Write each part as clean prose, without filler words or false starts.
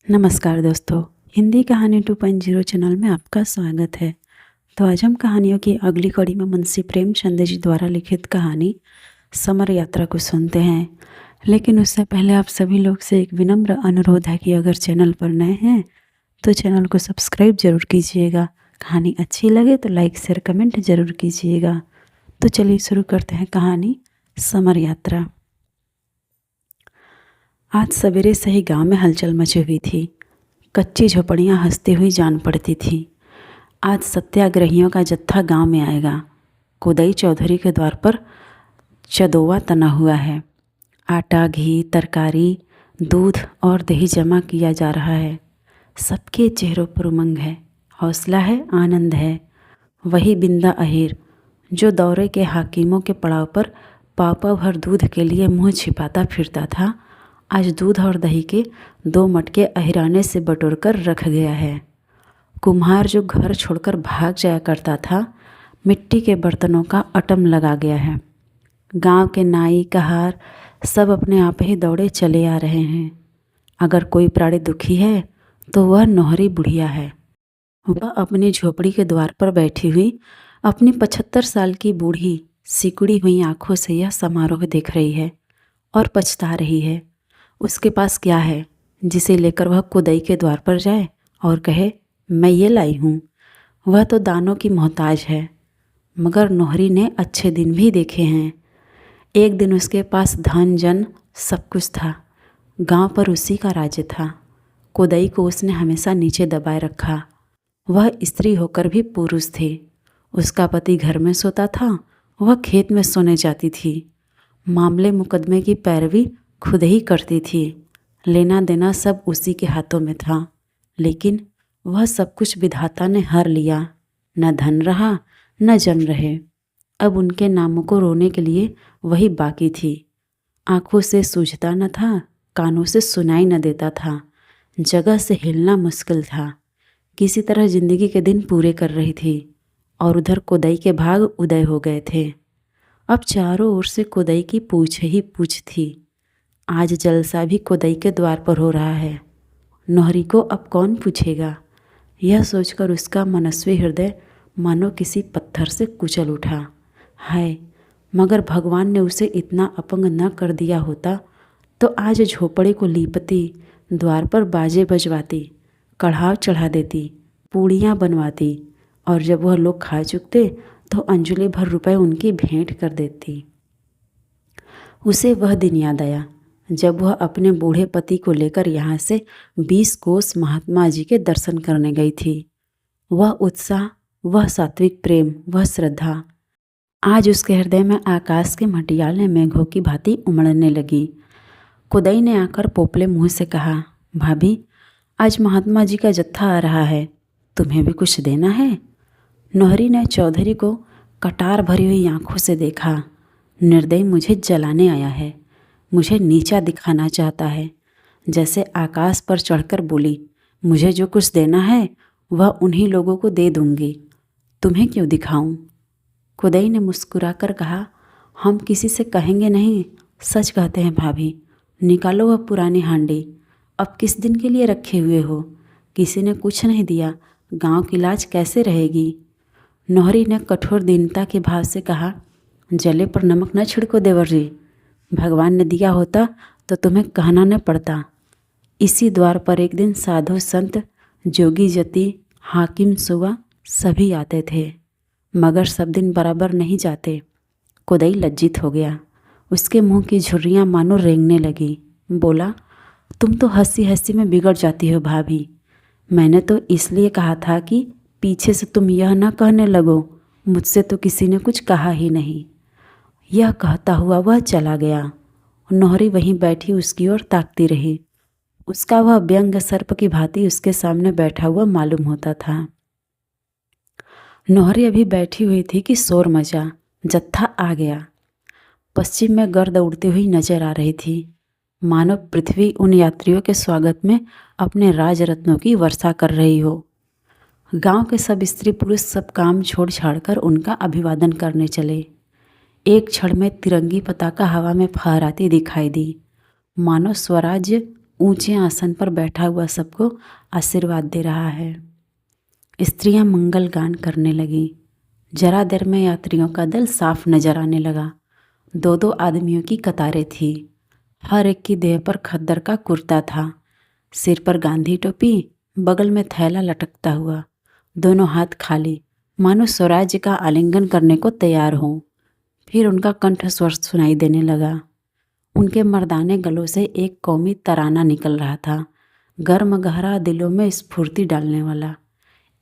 नमस्कार दोस्तों, हिंदी कहानी 2.0 चैनल में आपका स्वागत है। तो आज हम कहानियों की अगली कड़ी में मुंशी प्रेमचंद जी द्वारा लिखित कहानी समर यात्रा को सुनते हैं। लेकिन उससे पहले आप सभी लोग से एक विनम्र अनुरोध है कि अगर चैनल पर नए हैं तो चैनल को सब्सक्राइब जरूर कीजिएगा। कहानी अच्छी लगे तो लाइक शेयर कमेंट जरूर कीजिएगा। तो चलिए शुरू करते हैं कहानी समर यात्रा। आज सवेरे से ही गांव में हलचल मची हुई थी। कच्ची झोपड़ियां हंसती हुई जान पड़ती थी। आज सत्याग्रहियों का जत्था गांव में आएगा। कोदई चौधरी के द्वार पर चदोवा तना हुआ है। आटा, घी, तरकारी, दूध और दही जमा किया जा रहा है। सबके चेहरों पर उमंग है, हौसला है, आनंद है। वही बिंदा अहीर जो दौरे के हाकिमों के पड़ाव पर पाव भर दूध के लिए मुंह छिपाता फिरता था, आज दूध और दही के 2 मटके अहिराने से बटोर कर रख गया है। कुम्हार जो घर छोड़कर भाग जाया करता था, मिट्टी के बर्तनों का अटम लगा गया है। गांव के नाई, कहार सब अपने आप ही दौड़े चले आ रहे हैं। अगर कोई प्राणी दुखी है तो वह नौहरी बुढ़िया है। वह अपनी झोपड़ी के द्वार पर बैठी हुई अपनी 75 साल की बूढ़ी सिकुड़ी हुई आंखों से यह समारोह देख रही है और पछता रही है। उसके पास क्या है जिसे लेकर वह कोदई के द्वार पर जाए और कहे, मैं ये लाई हूँ। वह तो दानों की मोहताज है। मगर नौहरी ने अच्छे दिन भी देखे हैं। एक दिन उसके पास धन जन सब कुछ था। गांव पर उसी का राज्य था। कोदई को उसने हमेशा नीचे दबाए रखा। वह स्त्री होकर भी पुरुष थी। उसका पति घर में सोता था, वह खेत में सोने जाती थी। मामले मुकदमे की पैरवी खुद ही करती थी। लेना देना सब उसी के हाथों में था। लेकिन वह सब कुछ विधाता ने हर लिया। न धन रहा, न जन रहे। अब उनके नामों को रोने के लिए वही बाकी थी। आंखों से सूझता न था, कानों से सुनाई न देता था। जगह से हिलना मुश्किल था। किसी तरह जिंदगी के दिन पूरे कर रही थी। और उधर कोदई के भाग उदय हो गए थे। अब चारों ओर से कोदई की पूछ ही पूछ थी। आज जलसा भी कोदई के द्वार पर हो रहा है। नौहरी को अब कौन पूछेगा? यह सोचकर उसका मनस्वी हृदय मानो किसी पत्थर से कुचल उठा। हाय, मगर भगवान ने उसे इतना अपंग न कर दिया होता तो आज झोपड़े को लीपती, द्वार पर बाजे बजवाती, कढ़ाव चढ़ा देती, पूड़ियाँ बनवाती और जब वह लोग खा चुकते तो अंजुलि भर रुपए उनकी भेंट कर देती। उसे वह दिन याद आया जब वह अपने बूढ़े पति को लेकर यहाँ से 20 कोस महात्मा जी के दर्शन करने गई थी। वह उत्साह, वह सात्विक प्रेम, वह श्रद्धा आज उसके हृदय में आकाश के मटियाल ने मेघों की भांति उमड़ने लगी। कोदई ने आकर पोपले मुंह से कहा, भाभी, आज महात्मा जी का जत्था आ रहा है, तुम्हें भी कुछ देना है? नौहरी ने चौधरी को कटार भरी हुई आंखों से देखा। निर्दयी मुझे जलाने आया है, मुझे नीचा दिखाना चाहता है। जैसे आकाश पर चढ़कर बोली, मुझे जो कुछ देना है वह उन्हीं लोगों को दे दूंगी, तुम्हें क्यों दिखाऊं? कोदई ने मुस्कुराकर कहा, हम किसी से कहेंगे नहीं, सच कहते हैं भाभी। निकालो वह पुरानी हांडी, अब किस दिन के लिए रखे हुए हो? किसी ने कुछ नहीं दिया, गांव की लाज कैसे रहेगी? नौहरी ने कठोर दीनता के भाव से कहा, जले पर नमक न छिड़को देवर जी। भगवान ने दिया होता तो तुम्हें कहना न पड़ता। इसी द्वार पर एक दिन साधु संत, जोगी जति, हाकिम सुवा सभी आते थे, मगर सब दिन बराबर नहीं जाते। कोदई लज्जित हो गया। उसके मुंह की झुर्रियाँ मानो रेंगने लगी। बोला, तुम तो हंसी हंसी में बिगड़ जाती हो भाभी। मैंने तो इसलिए कहा था कि पीछे से तुम यह न कहने लगो, मुझसे तो किसी ने कुछ कहा ही नहीं। यह कहता हुआ वह चला गया। नौहरी वहीं बैठी उसकी ओर ताकती रही। उसका वह व्यंग सर्प की भांति उसके सामने बैठा हुआ मालूम होता था। नौहरी अभी बैठी हुई थी कि शोर मचा, जत्था आ गया। पश्चिम में गर्द उड़ती हुई नजर आ रही थी, मानो पृथ्वी उन यात्रियों के स्वागत में अपने राजरत्नों की वर्षा कर रही हो। गांव के सब स्त्री पुरुष सब काम छोड़ छाड़कर उनका अभिवादन करने चले। एक क्षण में तिरंगी पताका हवा में फहराती दिखाई दी, मानो स्वराज्य ऊंचे आसन पर बैठा हुआ सबको आशीर्वाद दे रहा है। स्त्रियां मंगल गान करने लगीं। जरा देर में यात्रियों का दल साफ नजर आने लगा। 2-2 आदमियों की कतारें थी। हर एक की देह पर खद्दर का कुर्ता था, सिर पर गांधी टोपी, बगल में थैला लटकता हुआ, दोनों हाथ खाली, मानो स्वराज्य का आलिंगन करने को तैयार हों। फिर उनका कंठ स्वर सुनाई देने लगा। उनके मर्दाने गलों से एक कौमी तराना निकल रहा था, गर्म गहरा, दिलों में स्फूर्ति डालने वाला।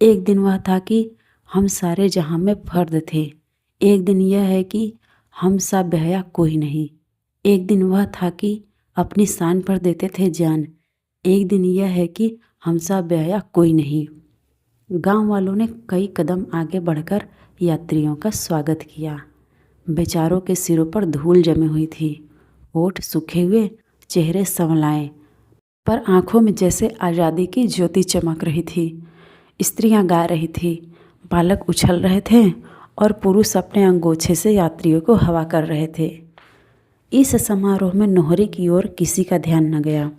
एक दिन वह था कि हम सारे जहां में फर्द थे। एक दिन यह है कि हम सा बेहया कोई नहीं। एक दिन वह था कि अपनी शान पर देते थे जान। एक दिन यह है कि हम सा बेहया कोई नहीं। गांव वालों ने कई कदम आगे बढ़कर यात्रियों का स्वागत किया। बेचारों के सिरों पर धूल जमी हुई थी, होठ सूखे हुए, चेहरे संवलाए, पर आंखों में जैसे आज़ादी की ज्योति चमक रही थी। स्त्रियां गा रही थी, बालक उछल रहे थे और पुरुष अपने अंगोछे से यात्रियों को हवा कर रहे थे। इस समारोह में नोहरी की ओर किसी का ध्यान न गया।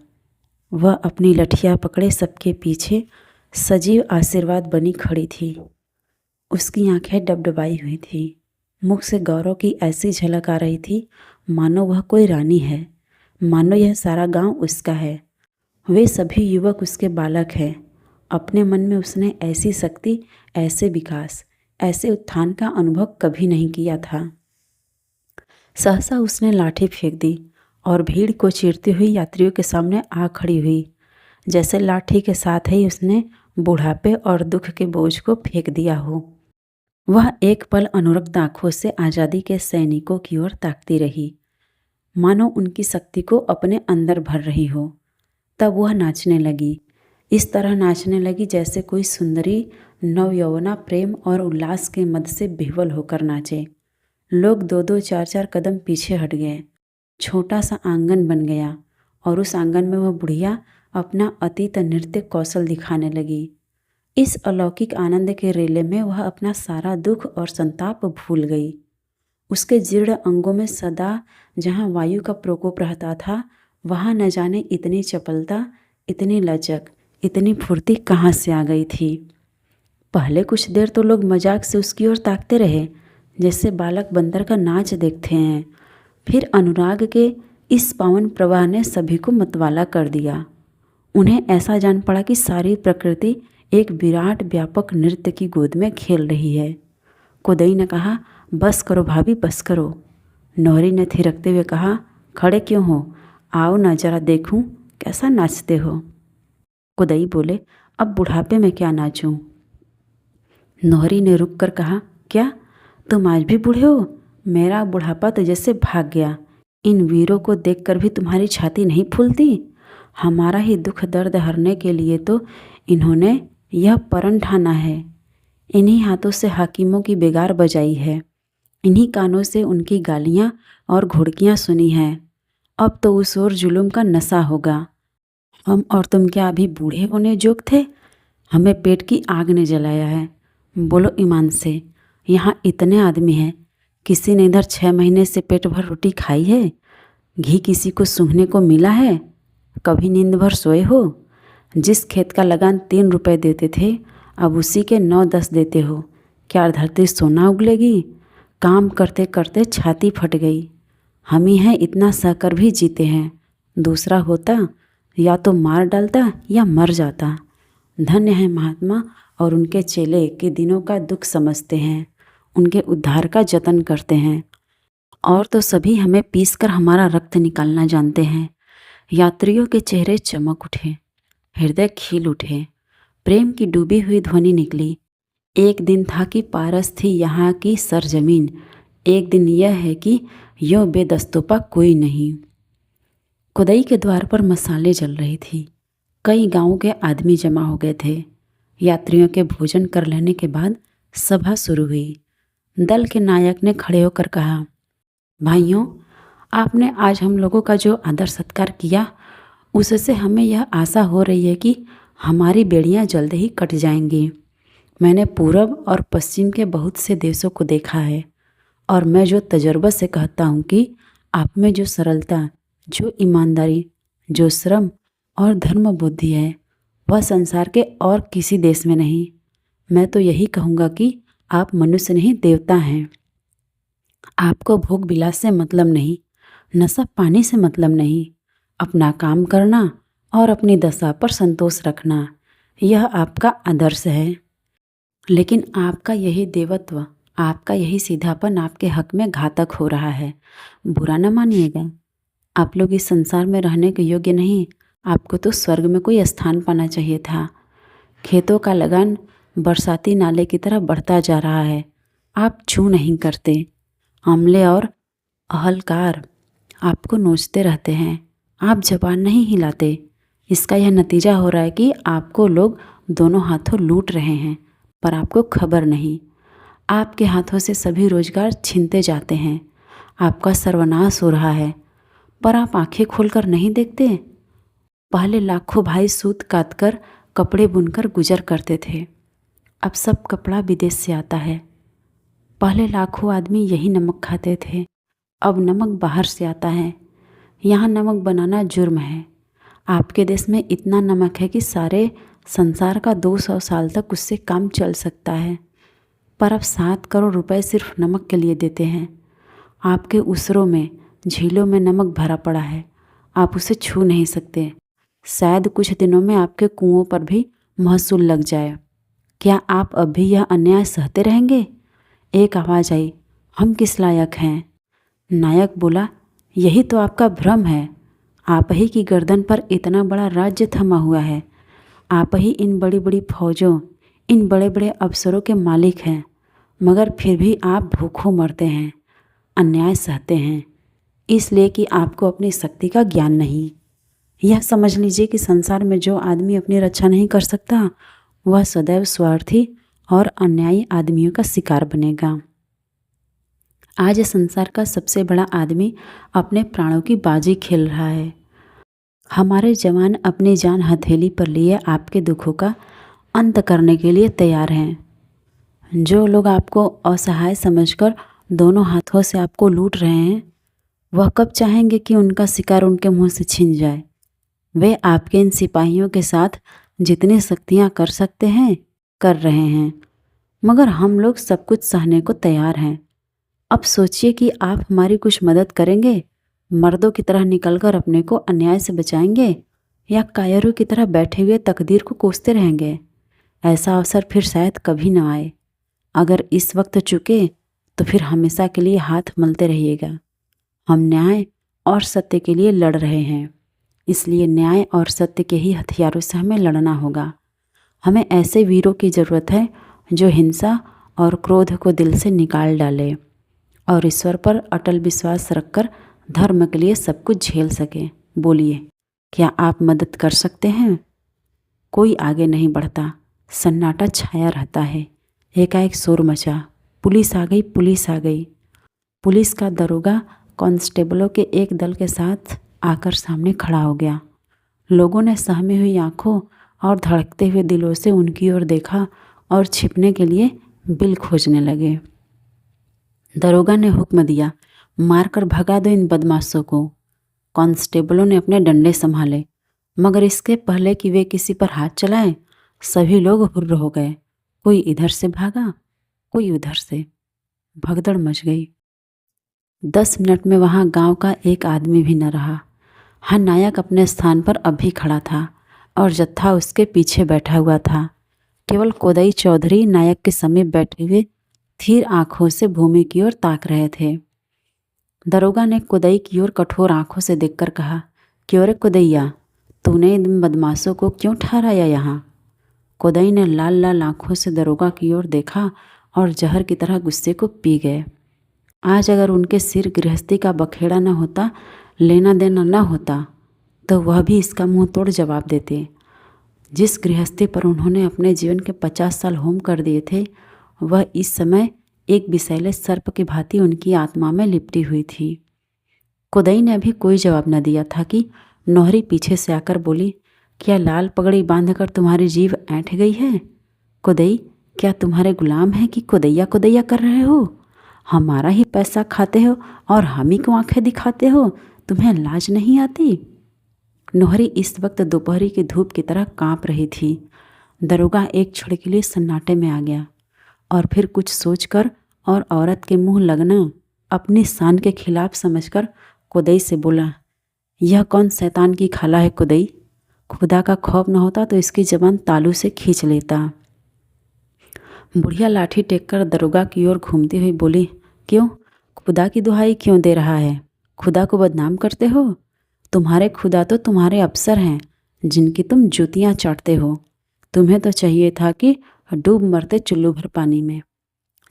वह अपनी लठिया पकड़े सबके पीछे सजीव आशीर्वाद बनी खड़ी थी। उसकी आंखें डबडबाई हुई थी, मुख से गौरव की ऐसी झलक आ रही थी मानो वह कोई रानी है, मानो यह सारा गांव उसका है। वे सभी युवक उसके बालक हैं। अपने मन में उसने ऐसी शक्ति, ऐसे विकास, ऐसे उत्थान का अनुभव कभी नहीं किया था। सहसा उसने लाठी फेंक दी और भीड़ को चीरती हुई यात्रियों के सामने आ खड़ी हुई। जैसे लाठी के साथ ही उसने बुढ़ापे और दुख के बोझ को फेंक दिया हो। वह एक पल अनुरक्त आंखों से आज़ादी के सैनिकों की ओर ताकती रही, मानो उनकी शक्ति को अपने अंदर भर रही हो। तब वह नाचने लगी, इस तरह नाचने लगी जैसे कोई सुंदरी नवयौवना प्रेम और उल्लास के मद से विह्वल होकर नाचे। लोग 2-2 4-4 कदम पीछे हट गए। छोटा सा आंगन बन गया और उस आंगन में वह बुढ़िया अपना अतीत नृत्य कौशल दिखाने लगी। इस अलौकिक आनंद के रेले में वह अपना सारा दुख और संताप भूल गई। उसके जीर्ण अंगों में सदा जहाँ वायु का प्रकोप रहता था, वहाँ न जाने इतनी चपलता, इतनी लचक, इतनी फुर्ती कहाँ से आ गई थी। पहले कुछ देर तो लोग मजाक से उसकी ओर ताकते रहे, जैसे बालक बंदर का नाच देखते हैं। फिर अनुराग के इस पावन प्रवाह ने सभी को मतवाला कर दिया। उन्हें ऐसा जान पड़ा कि सारी प्रकृति एक विराट व्यापक नृत्य की गोद में खेल रही है। कोदई ने कहा, बस करो भाभी, बस करो। नौहरी ने थिरकते हुए कहा, खड़े क्यों हो, आओ ना जरा देखूं कैसा नाचते हो। कोदई बोले, अब बुढ़ापे में क्या नाचूं। नौहरी ने रुक कर कहा, क्या तुम आज भी बूढ़े हो? मेरा बुढ़ापा तो जैसे भाग गया। इन वीरों को देखकर भी तुम्हारी छाती नहीं फूलती? हमारा ही दुख दर्द हरने के लिए तो इन्होंने यह परण ठाना है। इन्हीं हाथों से हाकिमों की बेगार बजाई है, इन्हीं कानों से उनकी गालियां और घुड़कियां सुनी हैं। अब तो उस ओर जुल्म का नशा होगा। हम और तुम क्या अभी बूढ़े होने जोग थे? हमें पेट की आग ने जलाया है। बोलो ईमान से, यहाँ इतने आदमी हैं, किसी ने इधर 6 महीने से पेट भर रोटी खाई है? घी किसी को सूंघने को मिला है? कभी नींद भर सोए हो? जिस खेत का लगान 3 रुपए देते थे, अब उसी के 9-10 देते हो। क्या धरती सोना उगलेगी? काम करते करते छाती फट गई। हम ही हैं इतना सहकर भी जीते हैं। दूसरा होता या तो मार डालता या मर जाता। धन्य है महात्मा और उनके चेले के दिनों का दुख समझते हैं, उनके उद्धार का जतन करते हैं। और तो सभी हमें पीसकर हमारा रक्त निकालना जानते हैं। यात्रियों के चेहरे चमक उठे, हृदय खिल उठे, प्रेम की डूबी हुई ध्वनि निकली। एक दिन था कि पारस थी यहाँ की सरजमीन, एक दिन यह है कि यो बेदस्तोपा कोई नहीं। कोदई के द्वार पर मसाले जल रही थी। कई गांवों के आदमी जमा हो गए थे। यात्रियों के भोजन कर लेने के बाद सभा शुरू हुई। दल के नायक ने खड़े होकर कहा, भाइयों, आपने आज हम लोगों का जो आदर सत्कार किया, उससे हमें यह आशा हो रही है कि हमारी बेड़ियां जल्द ही कट जाएंगी। मैंने पूरब और पश्चिम के बहुत से देशों को देखा है और मैं जो तजर्बा से कहता हूँ कि आप में जो सरलता, जो ईमानदारी, जो श्रम और धर्म बुद्धि है, वह संसार के और किसी देश में नहीं। मैं तो यही कहूँगा कि आप मनुष्य नहीं देवता हैं। आपको भोग विलास से मतलब नहीं, नशा पानी से मतलब नहीं। अपना काम करना और अपनी दशा पर संतोष रखना, यह आपका आदर्श है। लेकिन आपका यही देवत्व, आपका यही सीधापन आपके हक में घातक हो रहा है। बुरा न मानिएगा, आप लोग इस संसार में रहने के योग्य नहीं। आपको तो स्वर्ग में कोई स्थान पाना चाहिए था। खेतों का लगान बरसाती नाले की तरह बढ़ता जा रहा है, आप छू नहीं करते। अमले और अहलकार आपको नोचते रहते हैं, आप जबान नहीं हिलाते। इसका यह नतीजा हो रहा है कि आपको लोग दोनों हाथों लूट रहे हैं, पर आपको खबर नहीं। आपके हाथों से सभी रोजगार छीनते जाते हैं, आपका सर्वनाश हो रहा है, पर आप आंखें खोलकर नहीं देखते। पहले लाखों भाई सूत काट कर कपड़े बुनकर गुजर करते थे, अब सब कपड़ा विदेश से आता है। पहले लाखों आदमी यही नमक खाते थे, अब नमक बाहर से आता है। यहाँ नमक बनाना जुर्म है। आपके देश में इतना नमक है कि सारे संसार का 200 साल तक उससे काम चल सकता है, पर अब 7 करोड़ रुपए सिर्फ नमक के लिए देते हैं। आपके उसरों में, झीलों में नमक भरा पड़ा है, आप उसे छू नहीं सकते। शायद कुछ दिनों में आपके कुओं पर भी महसूल लग जाए। क्या आप अब भी यह अन्याय सहते रहेंगे? एक आवाज़ आई, हम किस लायक हैं? नायक बोला, यही तो आपका भ्रम है। आप ही की गर्दन पर इतना बड़ा राज्य थमा हुआ है। आप ही इन बड़ी बड़ी फौजों, इन बड़े बड़े अफसरों के मालिक हैं, मगर फिर भी आप भूखों मरते हैं, अन्याय सहते हैं, इसलिए कि आपको अपनी शक्ति का ज्ञान नहीं। यह समझ लीजिए कि संसार में जो आदमी अपनी रक्षा नहीं कर सकता, वह सदैव स्वार्थी और अन्यायी आदमियों का शिकार बनेगा। आज संसार का सबसे बड़ा आदमी अपने प्राणों की बाजी खेल रहा है। हमारे जवान अपनी जान हथेली पर लिए आपके दुखों का अंत करने के लिए तैयार हैं। जो लोग आपको असहाय समझकर दोनों हाथों से आपको लूट रहे हैं, वह कब चाहेंगे कि उनका शिकार उनके मुंह से छिन जाए। वे आपके इन सिपाहियों के साथ जितनी शक्तियाँ कर सकते हैं कर रहे हैं, मगर हम लोग सब कुछ सहने को तैयार हैं। अब सोचिए कि आप हमारी कुछ मदद करेंगे, मर्दों की तरह निकलकर अपने को अन्याय से बचाएंगे, या कायरों की तरह बैठे हुए तकदीर को कोसते रहेंगे। ऐसा अवसर फिर शायद कभी न आए। अगर इस वक्त चुके तो फिर हमेशा के लिए हाथ मलते रहिएगा। हम न्याय और सत्य के लिए लड़ रहे हैं, इसलिए न्याय और सत्य के ही हथियारों से हमें लड़ना होगा। हमें ऐसे वीरों की ज़रूरत है जो हिंसा और क्रोध को दिल से निकाल डाले और ईश्वर पर अटल विश्वास रखकर धर्म के लिए सब कुछ झेल सके। बोलिए, क्या आप मदद कर सकते हैं? कोई आगे नहीं बढ़ता, सन्नाटा छाया रहता है। एकाएक शोर मचा, पुलिस आ गई, पुलिस आ गई। पुलिस का दरोगा कांस्टेबलों के एक दल के साथ आकर सामने खड़ा हो गया। लोगों ने सहमी हुई आंखों और धड़कते हुए दिलों से उनकी ओर देखा और छिपने के लिए बिल खोजने लगे। दरोगा ने हुक्म दिया, मारकर भगा दो इन बदमाशों को। कांस्टेबलों ने अपने डंडे संभाले, मगर इसके पहले कि वे किसी पर हाथ चलाएं, सभी लोग हुर्र हो गए। कोई इधर से भागा, कोई उधर से। भगदड़ मच गई। 10 मिनट में वहाँ गांव का एक आदमी भी न रहा। हाँ, नायक अपने स्थान पर अब भी खड़ा था और जत्था उसके पीछे बैठा हुआ था। केवल कोदई चौधरी नायक के समीप बैठे हुए स्थिर आंखों से भूमि की ओर ताक रहे थे। दरोगा ने कोदई की ओर कठोर आंखों से देखकर कहा, क्यों रे कोदैया, तूने इन बदमाशों को क्यों ठहराया यहाँ? कोदई ने लाल लाल आंखों से दरोगा की ओर देखा और जहर की तरह गुस्से को पी गए। आज अगर उनके सिर गृहस्थी का बखेड़ा न होता, लेना देना न होता, तो वह भी इसका मुंह तोड़ जवाब देते। जिस गृहस्थी पर उन्होंने अपने जीवन के 50 साल होम कर दिए थे, वह इस समय एक विषैले सर्प की भांति उनकी आत्मा में लिपटी हुई थी। कोदई ने अभी कोई जवाब न दिया था कि नौहरी पीछे से आकर बोली, क्या लाल पगड़ी बांधकर तुम्हारी जीभ ऐंठ गई है? कोदई, क्या तुम्हारे गुलाम हैं कि कोदैया कोदैया कर रहे हो? हमारा ही पैसा खाते हो और हम ही को आंखें दिखाते हो, तुम्हें लाज नहीं आती? नोहरी इस वक्त दोपहरी की धूप की तरह कांप रही थी। दरोगा एक क्षण के लिए सन्नाटे में आ गया और फिर कुछ सोचकर और औरत के मुंह लगना अपनी शान के खिलाफ समझकर कुदई से बोला, यह कौन शैतान की खाला है कुदई? खुदा का खौफ न होता तो इसकी जबान तालू से खींच लेता। बुढ़िया लाठी टेककर दरोगा की ओर घूमती हुई बोली, क्यों? खुदा की दुहाई क्यों दे रहा है? खुदा को बदनाम करते हो? तुम्हारे खुदा तो तुम्हारे अफसर हैं जिनकी तुम जूतियाँ चाटते हो। तुम्हें तो चाहिए था कि डूब मरते चुल्लू भर पानी में।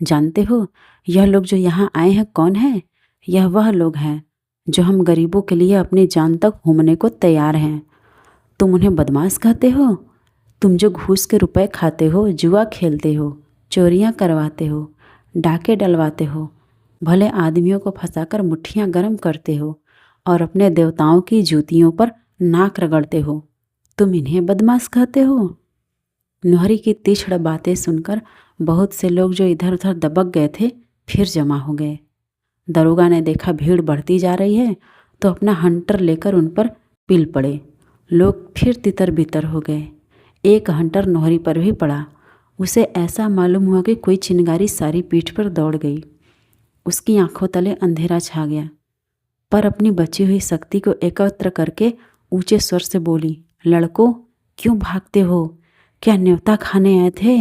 जानते हो यह लोग जो यहाँ आए हैं कौन है? यह वह लोग हैं जो हम गरीबों के लिए अपनी जान तक होमने को तैयार हैं। तुम उन्हें बदमाश कहते हो? तुम जो घूस के रुपए खाते हो, जुआ खेलते हो, चोरियां करवाते हो, डाके डलवाते हो, भले आदमियों को फंसाकर मुट्ठियां गरम करते हो और अपने देवताओं की जूतियों पर नाक रगड़ते हो, तुम इन्हें बदमाश कहते हो? नोहरी की तीक्ष्ण बातें सुनकर बहुत से लोग जो इधर उधर दबक गए थे फिर जमा हो गए। दरोगा ने देखा भीड़ बढ़ती जा रही है तो अपना हंटर लेकर उन पर पिल पड़े। लोग फिर तितर बितर हो गए। एक हंटर नोहरी पर भी पड़ा। उसे ऐसा मालूम हुआ कि कोई चिंगारी सारी पीठ पर दौड़ गई। उसकी आंखों तले अंधेरा छा गया, पर अपनी बची हुई शक्ति को एकत्र करके ऊंचे स्वर से बोली, लड़कों क्यों भागते हो? क्या न्योता खाने आए थे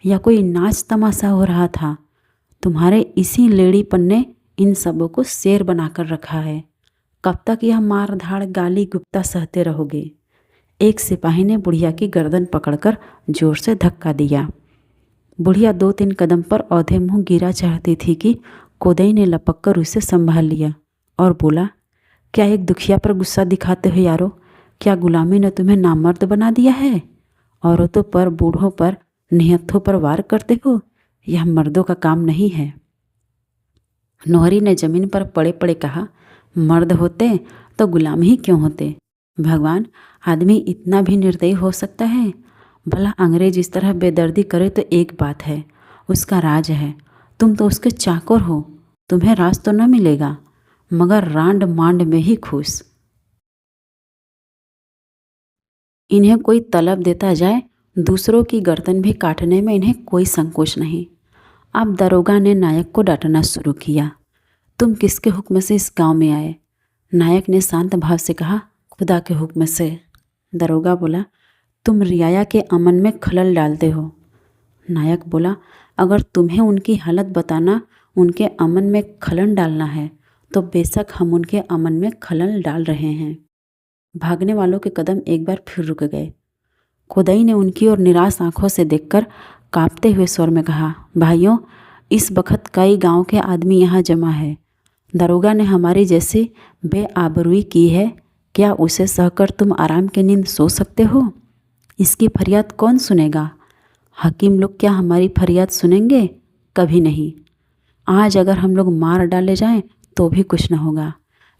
या कोई नाच तमाशा हो रहा था? तुम्हारे इसी लेड़ीपन ने इन सबों को शेर बनाकर रखा है। कब तक यह मार धाड़ गाली गुप्ता सहते रहोगे? एक सिपाही ने बुढ़िया की गर्दन पकड़कर जोर से धक्का दिया। बुढ़िया 2-3 कदम पर औधे मुंह गिरा चाहती थी कि कोदई ने लपक कर उसे संभाल लिया और बोला, क्या एक दुखिया पर गुस्सा दिखाते हो यारो? क्या गुलामी ने तुम्हें नामर्द बना दिया है? औरतों पर, बूढ़ों पर, निहत्थों पर वार करते हो? यह मर्दों का काम नहीं है। नोहरी ने जमीन पर पड़े पड़े कहा, मर्द होते तो गुलाम ही क्यों होते? भगवान, आदमी इतना भी निर्दयी हो सकता है? भला अंग्रेज इस तरह बेदर्दी करे तो एक बात है, उसका राज है। तुम तो उसके चाकर हो, तुम्हें राज तो न मिलेगा मगर रांड मांड में ही खुश। इन्हें कोई तलब देता जाए, दूसरों की गर्दन भी काटने में इन्हें कोई संकोच नहीं। अब दरोगा ने नायक को डांटना शुरू किया, तुम किसके हुक्म से इस गांव में आए? नायक ने शांत भाव से कहा, खुदा के हुक्म से। दरोगा बोला, तुम रियाया के अमन में खलल डालते हो। नायक बोला, अगर तुम्हें उनकी हालत बताना उनके अमन में खलल डालना है तो बेशक हम उनके अमन में खलल डाल रहे हैं। भागने वालों के कदम एक बार फिर रुक गए। खुदाई ने उनकी ओर निराश आंखों से देखकर कांपते हुए स्वर में कहा, भाइयों, इस वक्त कई गांव के आदमी यहाँ जमा है। दरोगा ने हमारी जैसी बेआबरूई की है, क्या उसे सहकर तुम आराम की नींद सो सकते हो? इसकी फरियाद कौन सुनेगा? हकीम लोग क्या हमारी फरियाद सुनेंगे? कभी नहीं। आज अगर हम लोग मार डाले जाएं तो भी कुछ न होगा।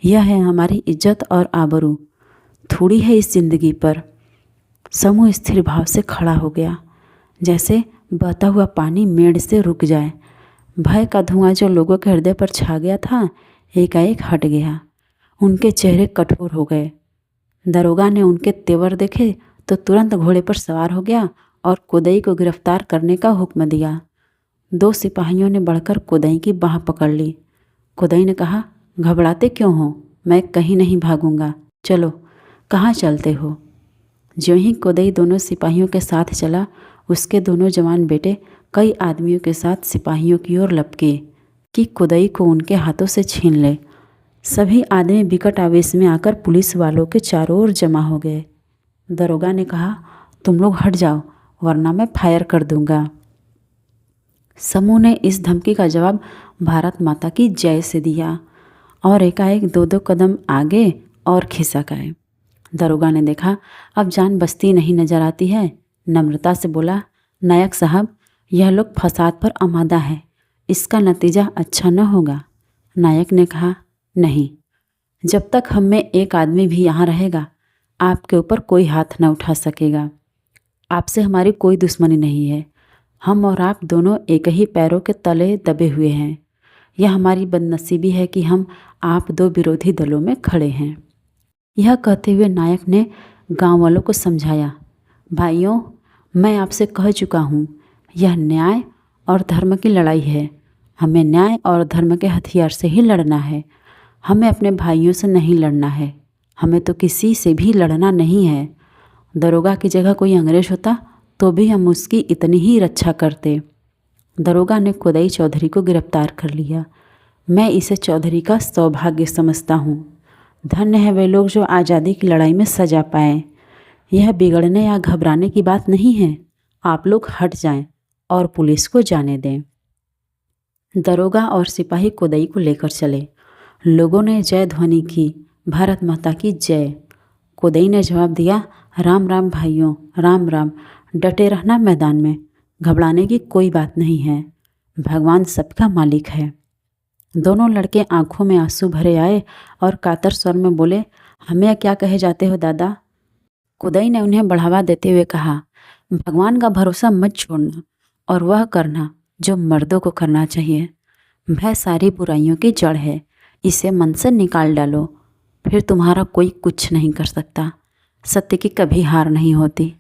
यह है हमारी इज्जत और आबरू, थोड़ी है इस जिंदगी पर। समूह स्थिर भाव से खड़ा हो गया, जैसे बहता हुआ पानी मेड़ से रुक जाए। भय का धुआं जो लोगों के हृदय पर छा गया था एकाएक हट गया। उनके चेहरे कठोर हो गए। दरोगा ने उनके तेवर देखे तो तुरंत घोड़े पर सवार हो गया और कोदई को गिरफ्तार करने का हुक्म दिया। 2 सिपाहियों ने बढ़कर कोदई की बाह पकड़ ली। कोदई ने कहा, घबराते क्यों हो? मैं कहीं नहीं भागूंगा, चलो। कहाँ चलते हो? ज्यों ही कोदई दोनों सिपाहियों के साथ चला, उसके दोनों जवान बेटे कई आदमियों के साथ सिपाहियों की ओर लपके कि कोदई को उनके हाथों से छीन ले। सभी आदमी विकट आवेश में आकर पुलिस वालों के चारों ओर जमा हो गए। दरोगा ने कहा, तुम लोग हट जाओ वरना मैं फायर कर दूंगा। समूह ने इस धमकी का जवाब भारत माता की जय से दिया और एकाएक 2-2 कदम आगे और खिसक आए। दरोगा ने देखा अब जान बचती नहीं नजर आती है। नम्रता से बोला, नायक साहब, यह लोग फसाद पर आमादा है, इसका नतीजा अच्छा न होगा। नायक ने कहा, नहीं, जब तक हम में एक आदमी भी यहाँ रहेगा आपके ऊपर कोई हाथ न उठा सकेगा। आपसे हमारी कोई दुश्मनी नहीं है। हम और आप दोनों एक ही पैरों के तले दबे हुए हैं। यह हमारी बदनसीबी है कि हम आप 2 विरोधी दलों में खड़े हैं। यह कहते हुए नायक ने गांव वालों को समझाया, भाइयों, मैं आपसे कह चुका हूँ, यह न्याय और धर्म की लड़ाई है। हमें न्याय और धर्म के हथियार से ही लड़ना है। हमें अपने भाइयों से नहीं लड़ना है। हमें तो किसी से भी लड़ना नहीं है। दरोगा की जगह कोई अंग्रेज होता तो भी हम उसकी इतनी ही रक्षा करते। दरोगा ने कोदई चौधरी को गिरफ्तार कर लिया। मैं इसे चौधरी का सौभाग्य समझता हूँ। धन्य है वे लोग जो आज़ादी की लड़ाई में सजा पाए। यह बिगड़ने या घबराने की बात नहीं है। आप लोग हट जाएं और पुलिस को जाने दें। दरोगा और सिपाही कोदई को लेकर चले। लोगों ने जय ध्वनि की, भारत माता की जय। कोदई ने जवाब दिया, राम राम भाइयों, राम राम। डटे रहना मैदान में, घबराने की कोई बात नहीं है। भगवान सबका मालिक है। दोनों लड़के आंखों में आंसू भरे आए और कातर स्वर में बोले, हमें क्या कहे जाते हो दादा? कोदई ने उन्हें बढ़ावा देते हुए कहा, भगवान का भरोसा मत छोड़ना और वह करना जो मर्दों को करना चाहिए। भय सारी बुराइयों की जड़ है। इसे मन से निकाल डालो, फिर तुम्हारा कोई कुछ नहीं कर सकता। सत्य की कभी हार नहीं होती।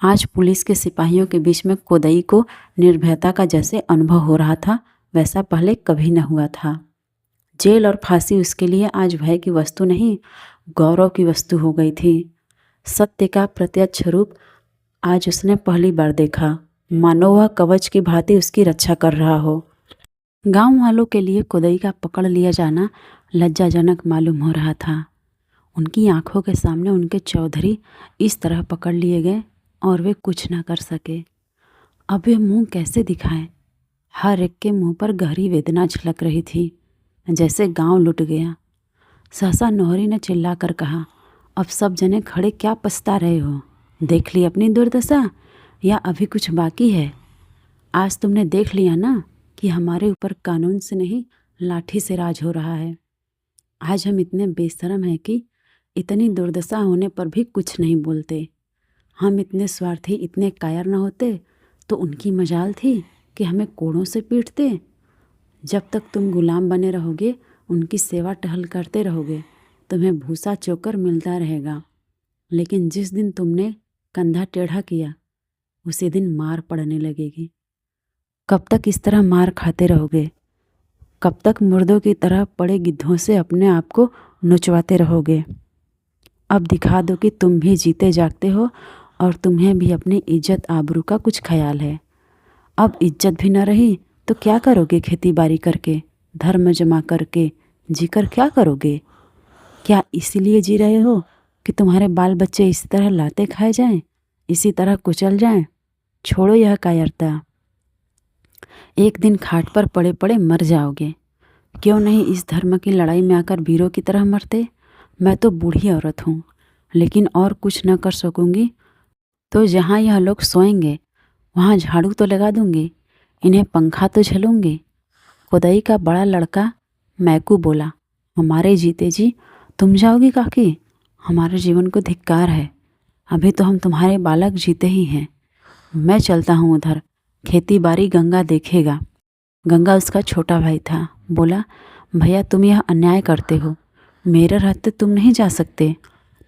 आज पुलिस के सिपाहियों के बीच में कोदई को निर्भयता का जैसे अनुभव हो रहा था, वैसा पहले कभी न हुआ था। जेल और फांसी उसके लिए आज भय की वस्तु नहीं, गौरव की वस्तु हो गई थी। सत्य का प्रत्यक्ष रूप आज उसने पहली बार देखा, मानो वह कवच की भांति उसकी रक्षा कर रहा हो। गांव वालों के लिए कोदई का पकड़ लिया जाना लज्जाजनक मालूम हो रहा था। उनकी आंखों के सामने उनके चौधरी इस तरह पकड़ लिए गए और वे कुछ ना कर सके। अब वे मुंह कैसे दिखाएं? हर एक के मुंह पर गहरी वेदना झलक रही थी, जैसे गांव लुट गया। सहसा नौहरी ने चिल्लाकर कहा, अब सब जने खड़े क्या पछता रहे हो? देख ली अपनी दुर्दशा या अभी कुछ बाकी है? आज तुमने देख लिया ना कि हमारे ऊपर कानून से नहीं लाठी से राज हो रहा है। आज हम इतने बेशरम हैं कि इतनी दुर्दशा होने पर भी कुछ नहीं बोलते। हम इतने स्वार्थी, इतने कायर न होते तो उनकी मजाल थी कि हमें कोड़ों से पीटते। जब तक तुम गुलाम बने रहोगे, उनकी सेवा टहल करते रहोगे, तुम्हें भूसा चोकर मिलता रहेगा। लेकिन जिस दिन तुमने कंधा टेढ़ा किया, उसी दिन मार पड़ने लगेगी। कब तक इस तरह मार खाते रहोगे? कब तक मुर्दों की तरह पड़े गिद्धों से अपने आप को नुचवाते रहोगे? अब दिखा दो कि तुम भी जीते जागते हो और तुम्हें भी अपनी इज्जत आबरू का कुछ ख्याल है। अब इज्जत भी न रही तो क्या करोगे? खेती बाड़ी करके, धर्म जमा करके जीकर क्या करोगे? क्या इसीलिए जी रहे हो कि तुम्हारे बाल बच्चे इसी तरह लाते खाए जाएं, इसी तरह कुचल जाएं? छोड़ो यह कायरता। एक दिन खाट पर पड़े पड़े मर जाओगे। क्यों नहीं इस धर्म की लड़ाई में आकर वीरों की तरह मरते? मैं तो बूढ़ी औरत हूँ, लेकिन और कुछ न कर सकूँगी तो जहाँ यह लोग सोएंगे वहाँ झाड़ू तो लगा दूँगी, इन्हें पंखा तो झलूँगी। कोदई का बड़ा लड़का मैकू बोला, हमारे जीते जी तुम जाओगी काकी? हमारे जीवन को धिक्कार है। अभी तो हम तुम्हारे बालक जीते ही हैं। मैं चलता हूँ उधर, खेती बाड़ी गंगा देखेगा। गंगा उसका छोटा भाई था। बोला, भैया तुम यह अन्याय करते हो। मेरे रहते तुम नहीं जा सकते।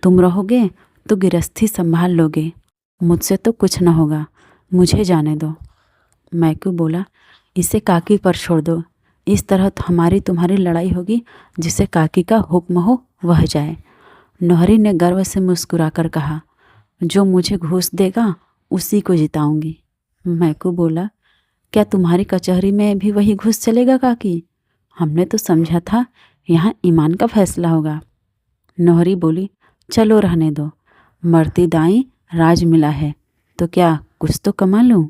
तुम रहोगे तो गृहस्थी संभाल लोगे, मुझसे तो कुछ न होगा, मुझे जाने दो। मैकू बोला, इसे काकी पर छोड़ दो। इस तरह तो हमारी तुम्हारी लड़ाई होगी, जिसे काकी का हुक्म हो वह जाए। नौहरी ने गर्व से मुस्कुराकर कहा, जो मुझे घूस देगा उसी को जिताऊंगी। मैकू बोला, क्या तुम्हारी कचहरी में भी वही घूस चलेगा काकी? हमने तो समझा था यहाँ ईमान का फैसला होगा। नौहरी बोली, चलो रहने दो, मरती दाई राज मिला है तो क्या कुछ तो कमा लूँ।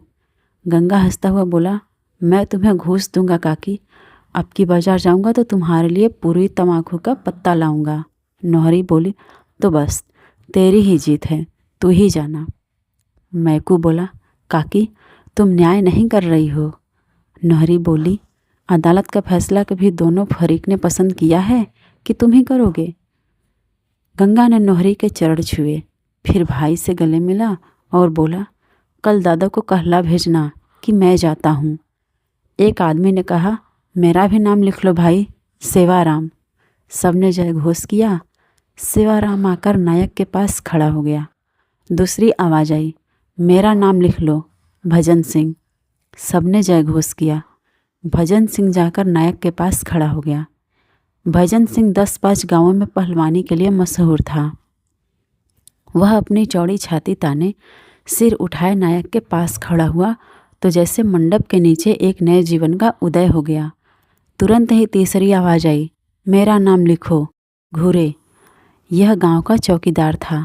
गंगा हंसता हुआ बोला, मैं तुम्हें घूस दूंगा काकी। अब की बाजार जाऊंगा तो तुम्हारे लिए पूरी तम्बाकू का पत्ता लाऊंगा। नौहरी बोली, तो बस तेरी ही जीत है, तू ही जाना। मैकू बोला, काकी तुम न्याय नहीं कर रही हो। नौहरी बोली, अदालत का फैसला कभी दोनों फरीक ने पसंद किया है कि तुम ही करोगे। गंगा ने नौहरी के चरण छुए, फिर भाई से गले मिला और बोला, कल दादा को कहला भेजना कि मैं जाता हूँ। एक आदमी ने कहा, मेरा भी नाम लिख लो भाई, सेवाराम। सब ने जय घोष किया। शिवाराम आकर नायक के पास खड़ा हो गया। दूसरी आवाज़ आई, मेरा नाम लिख लो, भजन सिंह। सबने जय घोष किया। भजन सिंह जाकर नायक के पास खड़ा हो गया। भजन सिंह 10-5 गांवों में पहलवानी के लिए मशहूर था। वह अपनी चौड़ी छाती ताने सिर उठाए नायक के पास खड़ा हुआ तो जैसे मंडप के नीचे एक नए जीवन का उदय हो गया। तुरंत ही तीसरी आवाज़ आई, मेरा नाम लिखो, घूरे। यह गांव का चौकीदार था।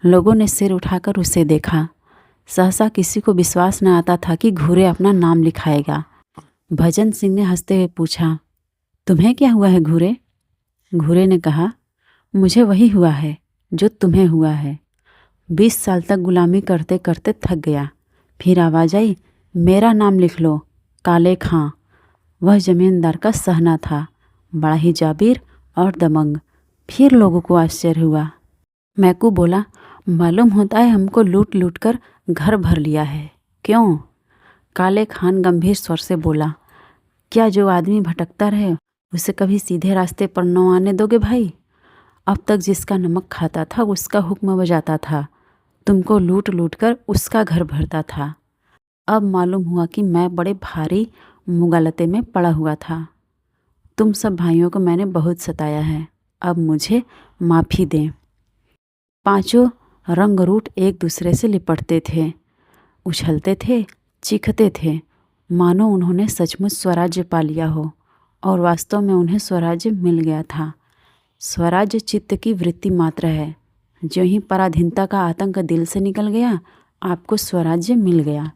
लोगों ने सिर उठाकर उसे देखा। सहसा किसी को विश्वास न आता था कि घूरे अपना नाम लिखाएगा। भजन सिंह ने हंसते हुए पूछा, तुम्हें क्या हुआ है घूरे? घूरे ने कहा, मुझे वही हुआ है जो तुम्हें हुआ है। 20 साल तक गुलामी करते करते थक गया। फिर आवाज़ आई, मेरा नाम लिख लो, काले खां। वह जमींदार का सहना था, बड़ा ही जाबिर और दमंग। फिर लोगों को आश्चर्य हुआ। मैकू बोला, मालूम होता है हमको लूट लूट कर घर भर लिया है। क्यों? काले खान गंभीर स्वर से बोला, क्या जो आदमी भटकता रहे उसे कभी सीधे रास्ते पर न आने दोगे भाई? अब तक जिसका नमक खाता था उसका हुक्म बजाता था, तुमको लूट लूट कर उसका घर भरता था। अब मालूम हुआ कि मैं बड़े भारी मुगालते में पड़ा हुआ था। तुम सब भाइयों को मैंने बहुत सताया है, अब मुझे माफ़ी दें। पांचों रंगरूट एक दूसरे से लिपटते थे, उछलते थे, चीखते थे, मानो उन्होंने सचमुच स्वराज्य पा लिया हो और वास्तव में उन्हें स्वराज्य मिल गया था। स्वराज्य चित्त की वृत्ति मात्र है। जो ही पराधीनता का आतंक दिल से निकल गया, आपको स्वराज्य मिल गया।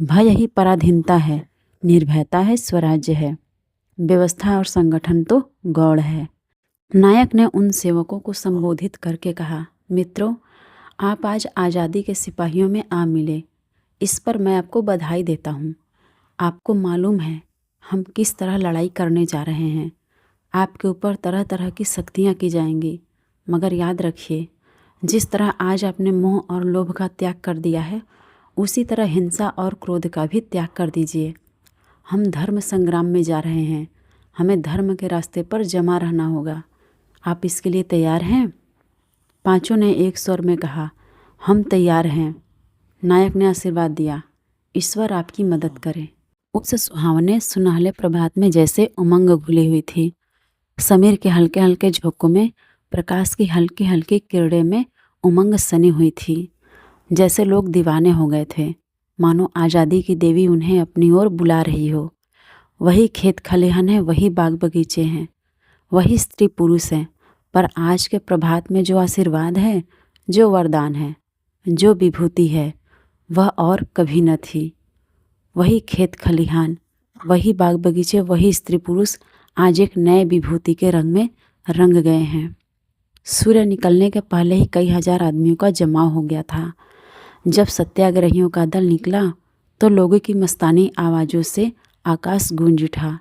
भय ही पराधीनता है, निर्भयता है स्वराज्य है, व्यवस्था और संगठन तो गौड़ है। नायक ने उन सेवकों को संबोधित करके कहा, मित्रों, आप आज आज़ादी के सिपाहियों में आ मिले, इस पर मैं आपको बधाई देता हूँ। आपको मालूम है हम किस तरह लड़ाई करने जा रहे हैं। आपके ऊपर तरह तरह की सख्तियाँ की जाएंगी, मगर याद रखिए, जिस तरह आज आपने मोह और लोभ का त्याग कर दिया है, उसी तरह हिंसा और क्रोध का भी त्याग कर दीजिए। हम धर्म संग्राम में जा रहे हैं, हमें धर्म के रास्ते पर जमा रहना होगा। आप इसके लिए तैयार हैं? पांचों ने एक स्वर में कहा, हम तैयार हैं। नायक ने आशीर्वाद दिया, ईश्वर आपकी मदद करे। उस सुहावने सुनहले प्रभात में जैसे उमंग घुली हुई थी। समीर के हल्के हल्के झोंकों में, प्रकाश की हल्की हल्की किरणें में उमंग सनी हुई थी। जैसे लोग दीवाने हो गए थे, मानो आज़ादी की देवी उन्हें अपनी ओर बुला रही हो। वही खेत खलिहान है, वही बाग बगीचे हैं, वही स्त्री पुरुष हैं, पर आज के प्रभात में जो आशीर्वाद है, जो वरदान है, जो विभूति है, वह और कभी न थी। वही खेत खलिहान, वही बाग बगीचे, वही स्त्री पुरुष आज एक नए विभूति के रंग में रंग गए हैं। सूर्य निकलने के पहले ही कई हजार आदमियों का जमाव हो गया था। जब सत्याग्रहियों का दल निकला तो लोगों की मस्तानी आवाज़ों से आकाश गूंज उठा।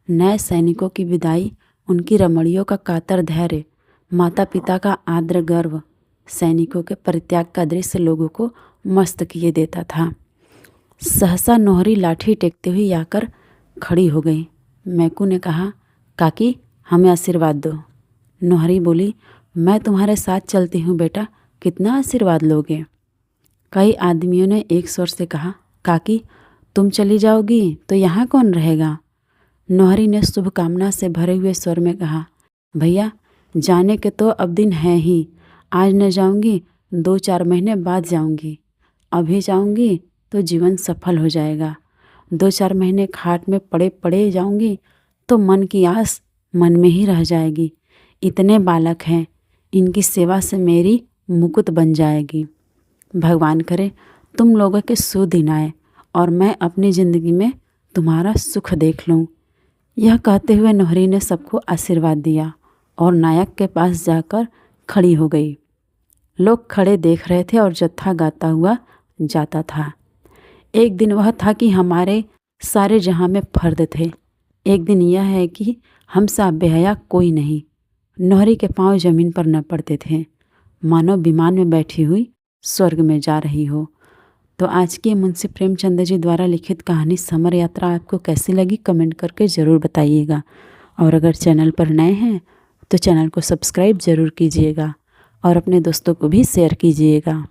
नए सैनिकों की विदाई, उनकी रमणियों का कातर धैर्य, माता पिता का आर्द्र गर्व, सैनिकों के परित्याग का दृश्य लोगों को मस्त किए देता था। सहसा नोहरी लाठी टेकते हुए आकर खड़ी हो गई। मैकू ने कहा, काकी हमें आशीर्वाद दो। नोहरी बोली, मैं तुम्हारे साथ चलती हूँ बेटा, कितना आशीर्वाद लोगे? कई आदमियों ने एक स्वर से कहा, काकी तुम चली जाओगी तो यहाँ कौन रहेगा? नोहरी ने शुभकामना से भरे हुए स्वर में कहा, भैया जाने के तो अब दिन है ही, आज न जाऊँगी 2-4 महीने बाद जाऊँगी, अभी जाऊँगी तो जीवन सफल हो जाएगा। 2-4 महीने खाट में पड़े पड़े जाऊँगी तो मन की आस मन में ही रह जाएगी। इतने बालक हैं, इनकी सेवा से मेरी मुकुट बन जाएगी। भगवान करे तुम लोगों के सुदिन आए और मैं अपनी ज़िंदगी में तुम्हारा सुख देख लूँ। यह कहते हुए नोहरी ने सबको आशीर्वाद दिया और नायक के पास जाकर खड़ी हो गई। लोग खड़े देख रहे थे और जत्था गाता हुआ जाता था। एक दिन वह था कि हमारे सारे जहां में फर्द थे, एक दिन यह है कि हमसे बेहया कोई नहीं। नोहरी के पांव जमीन पर न पड़ते थे, मानो विमान में बैठी हुई स्वर्ग में जा रही हो। तो आज की मुंशी प्रेमचंद जी द्वारा लिखित कहानी समर यात्रा आपको कैसी लगी कमेंट करके ज़रूर बताइएगा। और अगर चैनल पर नए हैं तो चैनल को सब्सक्राइब ज़रूर कीजिएगा और अपने दोस्तों को भी शेयर कीजिएगा।